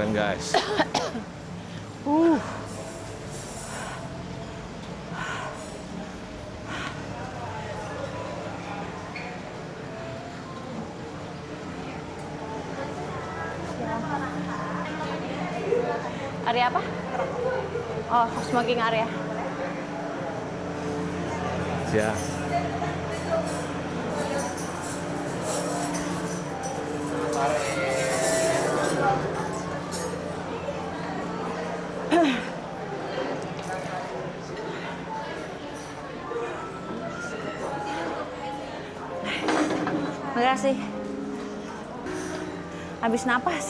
keren guys. Area apa? Oh, smoking area. Ya. Makasih. Habis napas.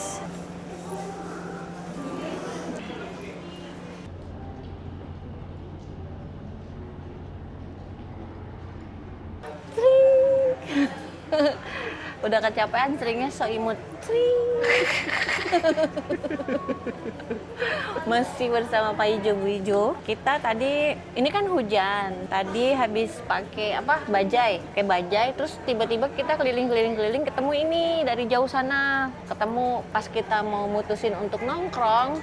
Tring. Udah kecapean, seringnya so imut. Tring. Masih bersama Pak Ijo Bu Ijo. Kita tadi, ini kan hujan. Tadi habis pakai apa? Bajai. Kayak bajai, terus tiba-tiba kita keliling-keliling ketemu ini dari jauh sana. Ketemu pas kita mau mutusin untuk nongkrong,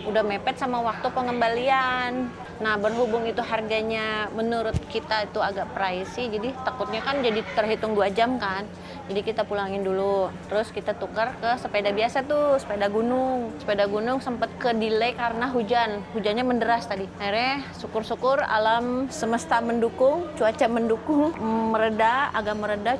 udah mepet sama waktu pengembalian. Nah, berhubung itu harganya menurut kita itu agak pricey, jadi takutnya kan jadi terhitung 2 jam kan. Jadi kita pulangin dulu, terus kita tukar ke sepeda biasa tuh, sepeda gunung. Sepeda gunung sempet ke delay karena hujan, hujannya menderas tadi. Akhirnya syukur-syukur alam semesta mendukung, cuaca mendukung, agak mereda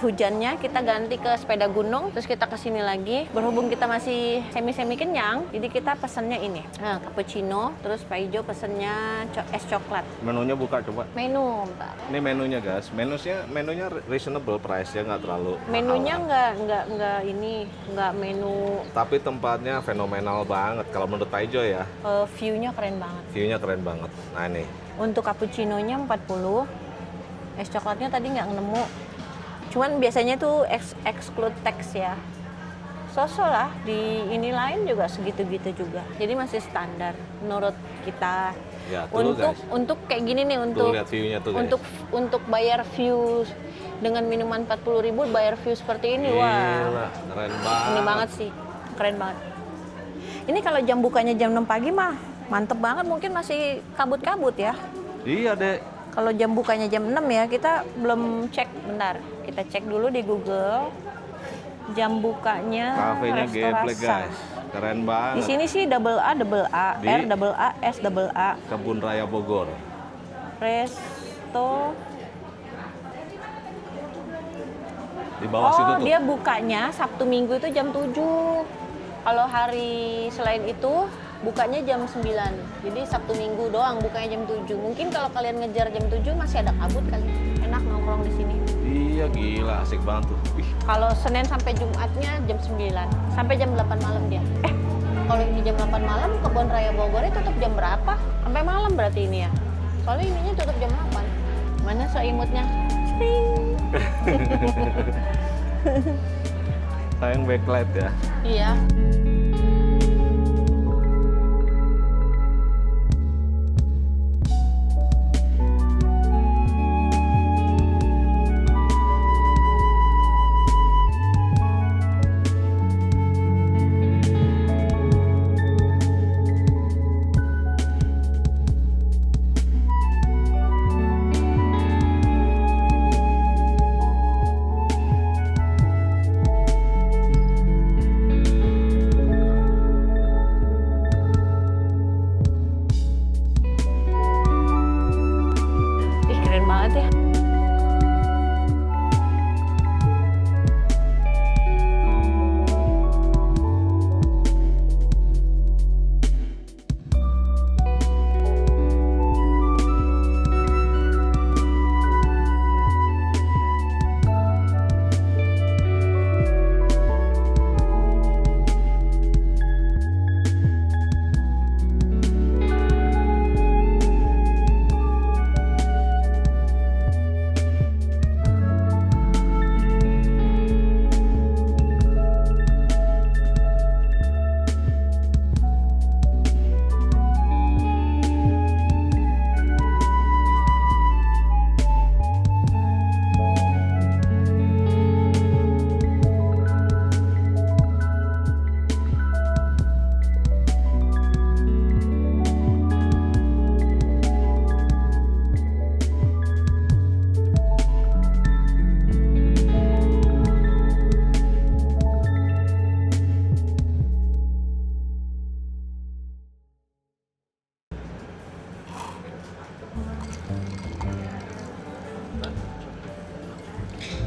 hujannya. Kita ganti ke sepeda gunung, terus kita kesini lagi. Berhubung kita masih semi-semi kenyang, jadi kita pesennya ini, cappuccino, terus Pak Ijo pesennya es coklat. Menunya buka coba. Menu, bentar. Ini menunya guys. Menunya reasonable price ya, nggak terlalu Menunya mahal. nggak menu. Tapi tempatnya fenomenal banget kalau menurut Taijo ya. View-nya keren banget. View-nya keren banget. Nah ini. Untuk cappuccino-nya 40. Es coklatnya tadi nggak nemu. Cuman biasanya tuh exclude tax ya. Sosok lah, di ini lain juga segitu-gitu juga. Jadi masih standar menurut kita. Ya, tuh Untuk kayak gini nih, untuk lihat view-nya tuh guys. untuk bayar view dengan minuman 40.000 bayar view seperti ini. Gila, Wah. keren banget. Ini banget sih. Keren banget. Ini kalau jam bukanya jam 6 pagi mah mantep banget, mungkin masih kabut-kabut ya. Iya deh. Kalau jam bukanya jam 6 ya, kita belum cek. Bentar, kita cek dulu di Google. Jam bukanya Kafenya Geplek Restorasa. guys. Keren banget. Di sini sih double A, Di R double A, S double A. Kebun Raya Bogor. Resto. Di bawah situ tuh. Dia bukanya Sabtu Minggu itu jam 7. Kalau hari selain itu bukanya jam 9. Jadi Sabtu Minggu doang bukanya jam 7. Mungkin kalau kalian ngejar jam 7 masih ada kabut kali. Enak nongkrong di sini. Iya gila, asik banget tuh. Wih. Kalau Senin sampai Jumatnya jam 9. Sampai jam 8 malam dia. Kalau ini jam 8 malam, Kebun Raya Bogornya tutup jam berapa? Sampai malam berarti ini ya. Soalnya ininya tutup jam 8. Mana so imutnya? Spring. Sayang backlight ya. Iya.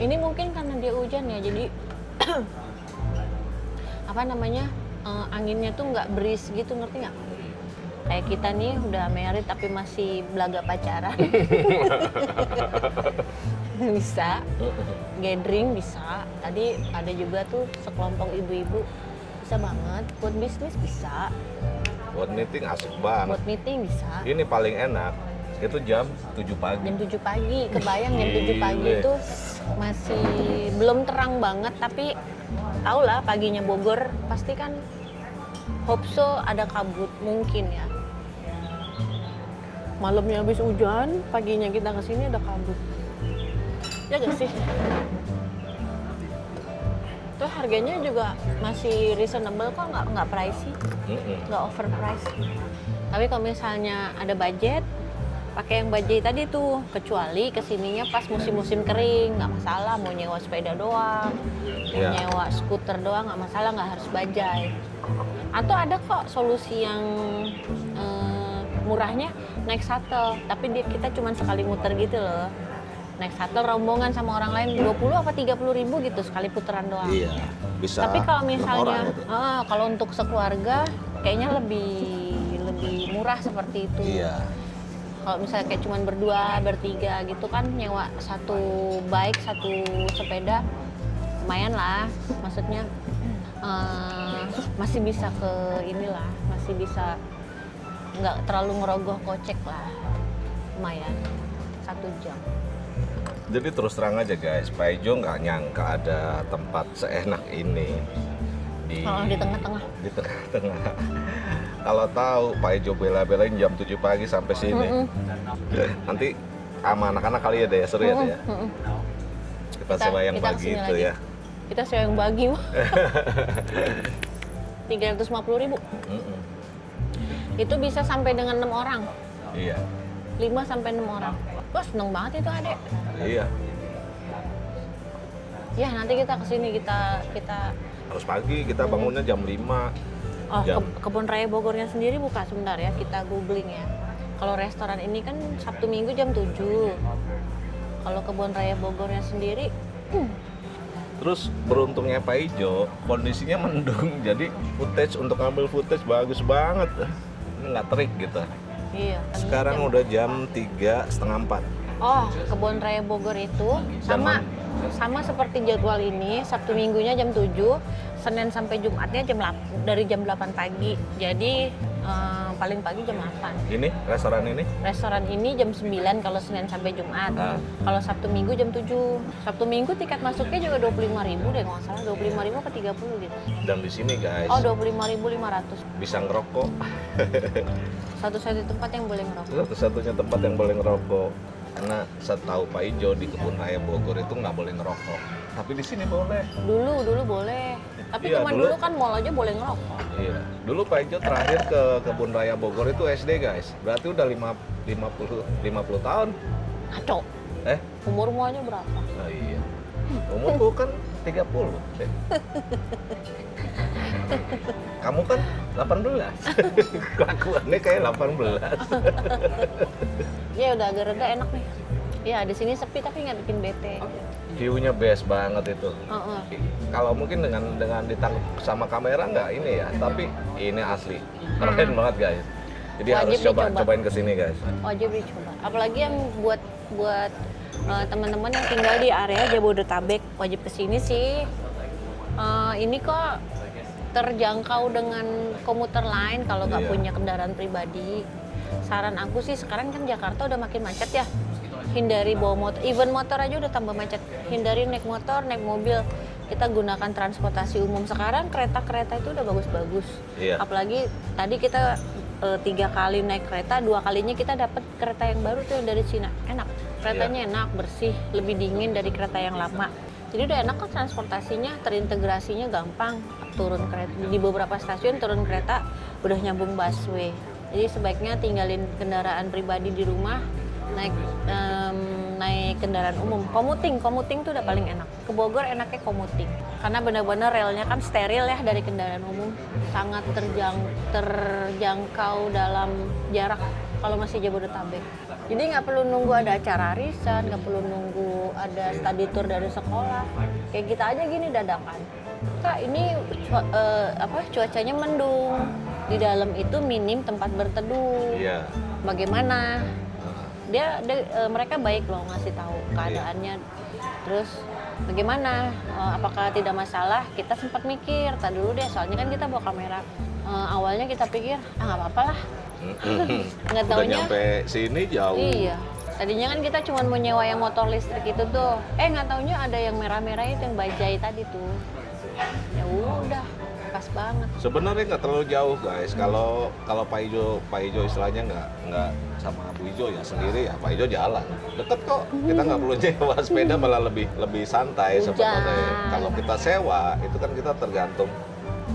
Ini mungkin karena dia hujan ya, jadi apa namanya, anginnya tuh nggak breeze gitu, ngerti nggak? Kayak kita nih udah married tapi masih belaga pacaran. Bisa, gathering bisa. Tadi ada juga tuh sekelompok ibu-ibu, bisa banget. Buat bisnis bisa, Buat meeting asik banget. buat meeting bisa. Ini paling enak, itu jam 7 pagi. Jam 7 pagi, kebayang jam 7 pagi Gile. itu masih belum terang banget, tapi tau lah paginya Bogor pasti kan hope so ada kabut mungkin ya. Malamnya habis hujan, paginya kita kesini ada kabut. Ya gak sih? Tuh harganya juga masih reasonable kok, nggak pricey, nggak overpriced. Tapi kalau misalnya ada budget, pakai yang bajai tadi tuh, kecuali kesininya pas musim-musim kering, nggak masalah. Mau nyewa sepeda doang, mau Iya. nyewa skuter doang nggak masalah, nggak harus bajai. Atau ada kok solusi yang murahnya naik shuttle, tapi kita cuma sekali muter gitu loh. Naik shuttle rombongan sama orang lain 20 apa 30 ribu gitu sekali putaran doang. Iya, bisa. Tapi kalau 6 misalnya, orang itu. kalau untuk sekeluarga kayaknya lebih murah seperti itu. Iya. Kalau misalnya kayak cuman berdua, bertiga gitu kan, nyewa satu bike, satu sepeda, lumayan lah. Maksudnya masih bisa ke inilah, masih bisa nggak terlalu ngerogoh kocek lah, lumayan 1 jam. Jadi terus terang aja guys, Pak Ijo nggak nyangka ada tempat seenak ini di Di tengah-tengah. di tengah-tengah. Kalau tahu Pak Ijo bela-belain jam 7 pagi sampai sini. Nanti sama anak-anak kali ya deh, seru ya deh ya. Kita sewa yang kita pagi kesini itu lagi. ya. Kita sewa yang bagi. 350.000. Itu bisa sampai dengan 6 orang. Iya. 5 sampai 6 orang. Wah, seneng banget itu adek. Iya. Ya nanti kita kesini, kita Harus pagi, kita bangunnya jam 5. Jam. Kebun Raya Bogornya sendiri buka sebentar ya, kita googling ya. Kalau restoran ini kan Sabtu Minggu jam 7. Kalau Kebun Raya Bogornya sendiri, Terus beruntungnya Pak Ijo, kondisinya mendung, jadi footage untuk ngambil footage bagus banget. Ini nggak terik gitu. iya. Sekarang udah jam 3:30. Oh, Kebun Raya Bogor itu sama seperti jadwal ini, Sabtu Minggunya jam 7, Senin sampai Jumatnya dari jam 8 pagi. Jadi paling pagi jam 8. Ini restoran ini Restoran ini jam 9 kalau Senin sampai Jumat. Kalau Sabtu Minggu jam 7. Sabtu Minggu tiket masuknya juga 25.000 deh kalau nggak salah, 25.000 ke 30 gitu. dan di sini guys Oh, 25.500. bisa ngerokok. Satu-satunya tempat yang boleh ngerokok. Satu-satunya tempat yang boleh ngerokok. Karena setahu Pak Ijo di Kebun Raya Bogor itu nggak boleh ngerokok. Tapi di sini boleh. Dulu boleh. Tapi Iya, cuma dulu. dulu kan mall aja boleh ngerokok. Iya. Dulu Pak Ijo terakhir ke Kebun Raya Bogor itu SD guys. Berarti udah 50 tahun. Ngaco. Umurmu aja berapa? Oh iya. Umurku kan 30. Kamu kan 18. Kelakuannya kayak 18. Ya udah agak reda, enak nih. Ya di sini sepi tapi nggak bikin bete. View-nya best banget itu. Heeh. Kalau mungkin dengan ditangkap sama kamera nggak ini ya, tapi ini asli. Keren banget guys. Jadi Wajib harus dicoba. cobain kesini guys. Wajib dicoba. Apalagi yang buat teman-teman yang tinggal di area Jabodetabek wajib kesini sih. Ini kok terjangkau dengan komuter lain kalau nggak Iya. punya kendaraan pribadi. Saran aku sih sekarang kan Jakarta udah makin macet ya. Hindari bawa motor, even motor aja udah tambah macet. Hindari naik motor, naik mobil. Kita gunakan transportasi umum. Sekarang kereta-kereta itu udah bagus-bagus. Iya. Apalagi tadi kita 3 kali naik kereta, 2 kalinya kita dapat kereta yang baru tuh yang dari Cina. Enak. Keretanya enak, bersih, lebih dingin dari kereta yang lama. Jadi udah enak kok transportasinya, terintegrasinya gampang. Turun kereta di beberapa stasiun, turun kereta udah nyambung busway. Jadi sebaiknya tinggalin kendaraan pribadi di rumah, naik kendaraan umum. Komuting tuh udah paling enak. Ke Bogor enaknya komuting, karena benar-benar relnya kan steril ya dari kendaraan umum, sangat terjangkau dalam jarak kalau masih Jabodetabek. Jadi nggak perlu nunggu ada acara arisan, nggak perlu nunggu ada study tour dari sekolah. Kayak kita aja gini dadakan. Kak, ini cuacanya mendung. Di dalam itu minim tempat berteduh. Iya. Bagaimana? Mereka baik loh ngasih tahu keadaannya. Terus bagaimana? Apakah tidak masalah? Kita sempat mikir, tak dulu deh, soalnya kan kita bawa kamera. Awalnya kita pikir, nggak apa-apa lah. Nggak Udah taunya. nyampe sini jauh. Iya. Tadinya kan kita cuma mau nyewa yang motor listrik itu tuh. Nggak taunya ada yang merah-merah itu yang bajai tadi tuh. Ya udah, pas banget. Sebenarnya nggak terlalu jauh guys. Kalau Pak Ijo istilahnya nggak sama Bu Ijo ya sendiri ya. Pak Ijo jalan deket kok. Kita nggak perlu nyewa sepeda, malah lebih santai Hujan. sebenarnya. Kalau kita sewa itu kan kita tergantung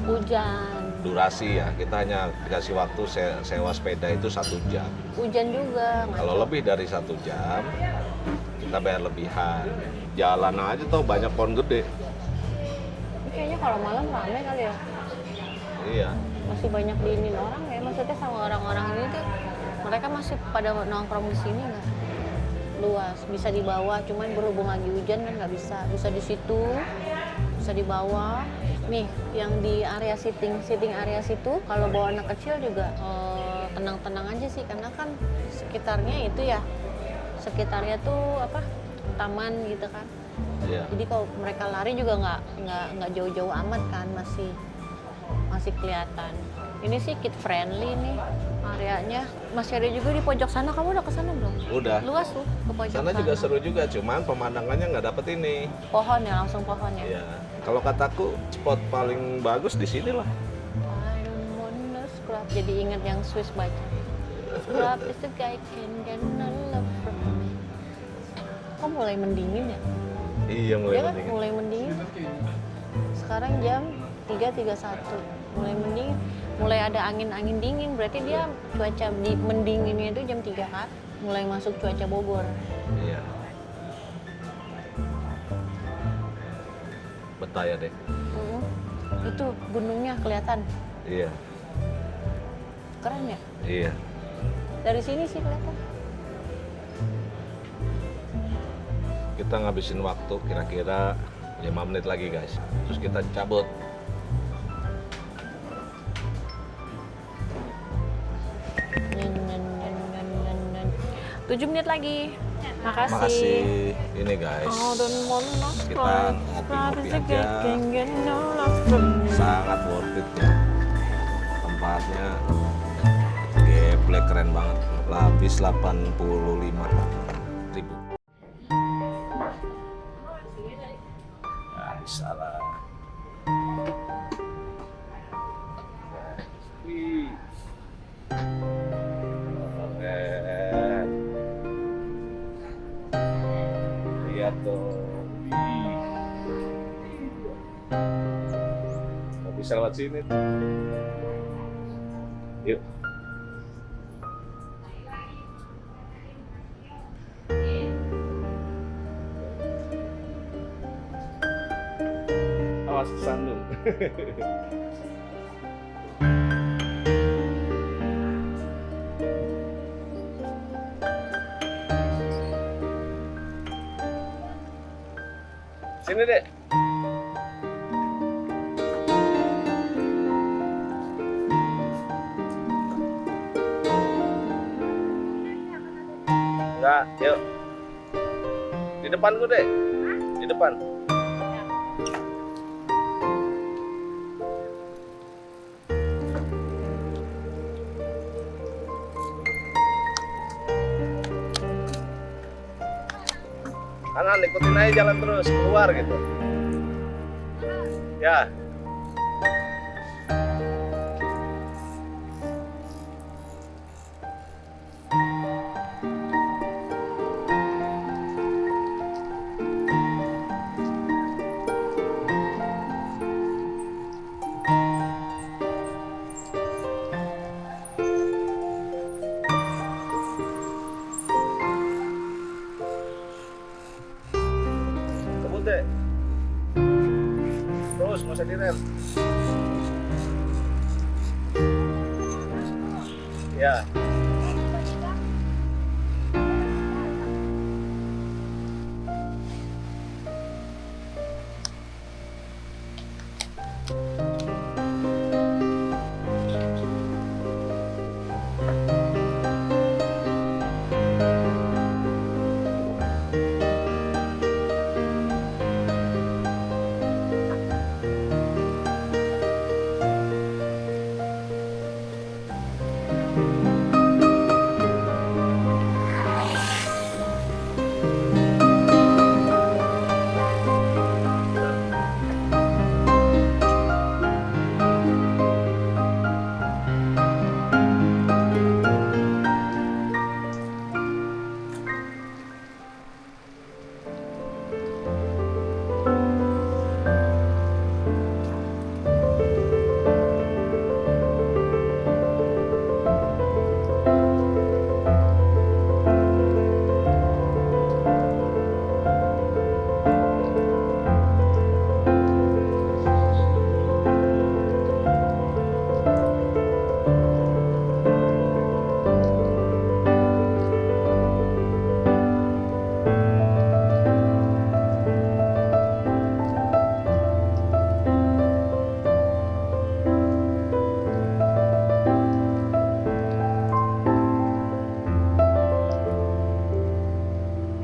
Hujan. durasi ya. Kita hanya dikasih waktu sewa sepeda itu 1 jam. Hujan juga. Kalau lebih dari 1 jam kita bayar lebihan. Jalan aja tuh banyak pohon gede. Ini kayaknya kalau malam rame kali ya. Iya. Masih banyak diinin orang ya. Maksudnya sama orang-orang ini tuh mereka masih pada nongkrong di sini nggak? Luas, bisa dibawa. Cuman berhubung lagi hujan kan nggak bisa. Bisa di situ, bisa dibawa. Nih, yang di area sitting area situ, kalau bawa anak kecil juga tenang-tenang aja sih, karena kan sekitarnya itu ya, sekitarnya tuh taman gitu kan. Iya. Jadi kalau mereka lari juga nggak jauh-jauh amat kan, masih kelihatan. Ini sih kid friendly nih areanya. Masih ada juga di pojok sana. Kamu udah ke sana belum? Udah. Luas tuh ke pojok Sana juga seru juga, cuman pemandangannya nggak dapet ini. Pohon ya, langsung pohon ya. Iya. Kalau kataku spot paling bagus di sini lah. I don't wanna scrub. Jadi ingat yang Swiss baca. Scrub is the guy can get no love from me. Kok mulai mendingin ya? Iya mulai Iya kan? mendingin. Mulai mendingin. Sekarang jam 3.31. Mulai mendingin. Mulai ada angin-angin dingin. Berarti dia cuaca mendinginnya itu jam 3 kan? Mulai masuk cuaca Bogor. Iya. Betah ya deh. Itu gunungnya kelihatan. Iya. Keren ya? Iya. Dari sini sih kelihatan. Kita ngabisin waktu kira-kira 5 menit lagi guys. Terus kita cabut. Nyen, nyen, nyen, nyen, nyen, nyen. 7 menit lagi. Makasih. Makasih ini guys. Oh, don't wanna Kita ngopi-ngopi aja. Sangat worth it ya. Tempatnya geblek keren banget. Habis 85.000. Ya, salah. Wih. Keren. Lihat tuh. Wih. Nggak bisa lewat sini. Yuk. Awas kesandung. Sini deh. Enggak, yuk. Di depan gue deh. Di depan. Kanan, ikutin aja jalan terus, keluar gitu. Ya. Kebut deh. Terus, nggak usah direm. Ya.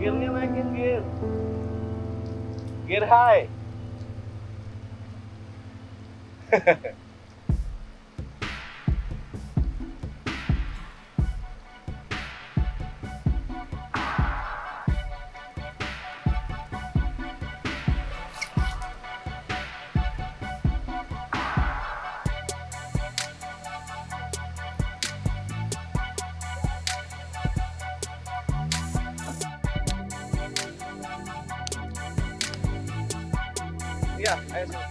Gearnya naikin gear. Gear high. Iya, ayo sini.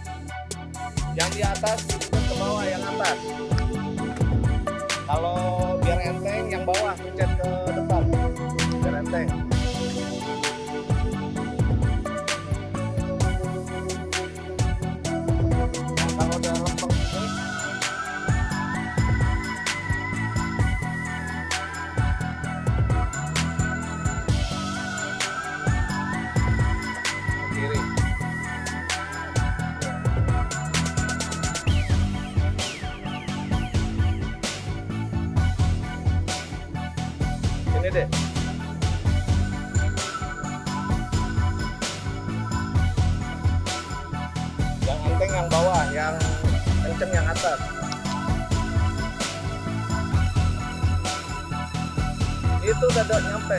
Yang di atas pencet ke bawah, yang atas. Kalau biar enteng, yang bawah pencet ke depan. Biar enteng. Nah, kalau udah lempeng ini, ke kiri. Ini deh. Yang enteng yang bawah, yang kenceng yang atas. Itu udah nyampe.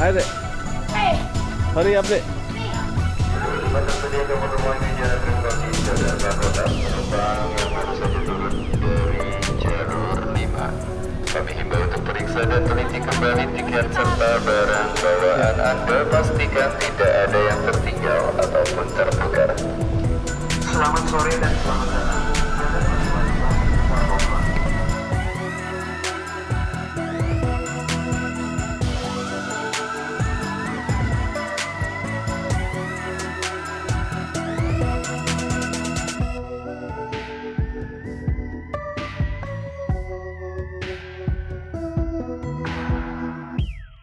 Ayo dek. Hurry up dek. Terima kasih kamu semuanya jalan kembali saudara roda penumpang yang baru saja turun dari jalur 5. Kami himbau untuk periksa dan teliti kembali tiket serta barang bawaan Anda. Pastikan tidak ada yang tertinggal ataupun tertukar. Selamat sore dan selamat datang